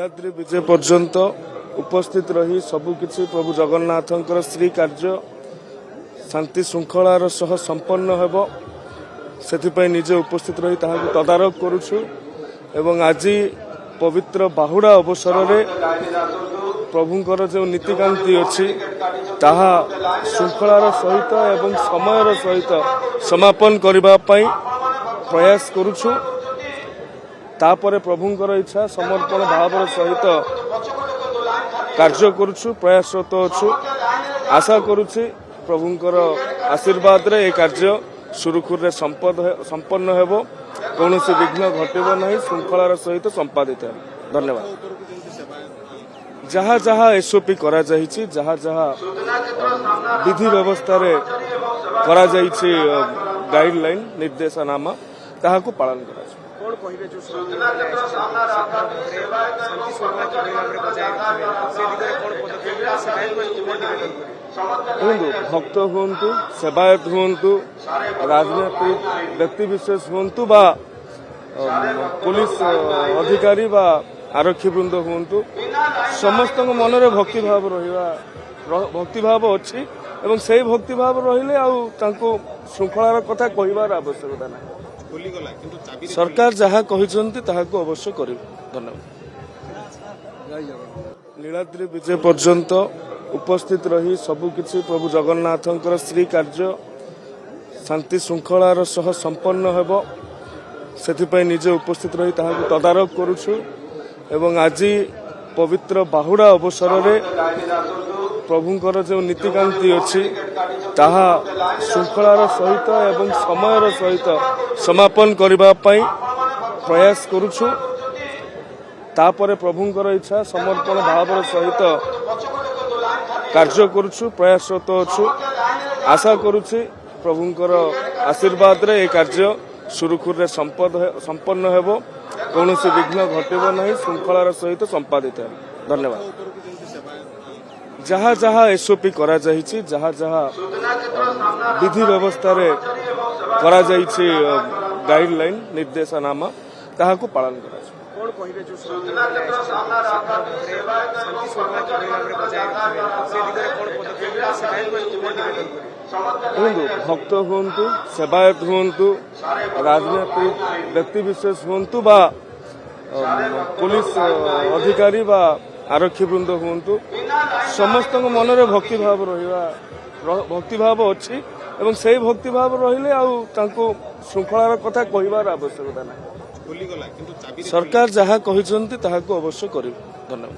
नीलाद्री विजय पर्यंत उपस्थित रही सबुकिछि प्रभु जगन्नाथंकर श्री कार्य शांति श्रृंखलार सह संपन्न हेबो सेथिपई निजे उपस्थित रही ताहाकु तदारक करूछु एवं आज पवित्र बाहुड़ा अवसर रे प्रभुंकर जो नीतिकांति अच्छी ताहा श्रृंखलार सहित एवं समयर सहित समापन करबा पई प्रयास करूछु तापरे प्रभुंकर इच्छा समर्पण भावर सहित कार्य करूछु प्रयासरत अच्छु आशा करूछि प्रभुंकर आशीर्वाद रे ए कार्य सुरुखुर रे संपन्न हेबो कौनसी विघ्न घटिबो नहीं श्रृंखलार सहित संपादित है। धन्यवाद। जहाँ जहाँ एसओपी करा जाइछि जहाँ जहाँ विधि व्यवस्था रे करा जाइछि गाइडलाइन निर्देशनामा ताहाकु पालन करा कौन कहिबे जो शांति श्रृंखला किभଳି भाବରେ बजाय रखिबे से दिगरे कौन पदक्षेप सेवायत भक्त हुंतु सेवायत हुंतु राजनीतिक व्यक्ति विशेष हुंतु बा पुलिस अधिकारी बा आरक्षी वृंद हुंतु समस्त मनरे भक्ति भाव भक्ति भाव अच्छी एवं से भक्ति भाव रहिले आउ तांको श्रृंखलार कथा कहिबार आवश्यकता नाही। सरकार जहाँ कहिसंती ताहाकु अवश्य करिब। धन्यवाद। नीलाद्री विजय पर्यंत उपस्थित रही सबुकिछि प्रभु जगन्नाथंकर श्री कार्य शांति श्रृंखलार सह संपन्न हेबो सेथिपई निजे उपस्थित रही ताहाकु तदारक करूछु एवं आज पवित्र बाहुड़ा अवसर रे प्रभुंकर जो नीतिकांति अच्छी ताहा श्रृंखलार सहित एवं समयर सहित समापन करबा पई प्रयास करूछु तापरे प्रभुंकर इच्छा समर्पण भावर सहित कार्य करूछु प्रयासरत अच्छु आशा करूछि प्रभुंकर आशीर्वाद रे ए कार्य सुरुखुर रे संपन्न हेबो कौनसी विघ्न घटिबो नहीं श्रृंखलार सहित संपादित है। धन्यवाद। जहाँ जहाँ एसओपी करा जाइछि जहाँ जहाँ विधि व्यवस्था रे करा जाइछि गाइडलाइन निर्देशनामा ताहाकु पालन करा कौन कहिबे जो शांति श्रृंखला किभଳି भाବରେ बजाय रखिबे से दिगरे कौन पदक्षेप सेवायत भक्त हुंतु सेवायत हुंतु राजनीतिक व्यक्ति विशेष हुंतु बा पुलिस अधिकारी बा आरक्षी वृंद हुंतु समस्त मनरे भक्ति भाव अच्छी एवं से भक्ति भाव रहिले आउ तांको श्रृंखलार कथा कहिबार आवश्यकता नाही। सरकार जहाँ कहिसंती ताहाकु अवश्य करिब। धन्यवाद।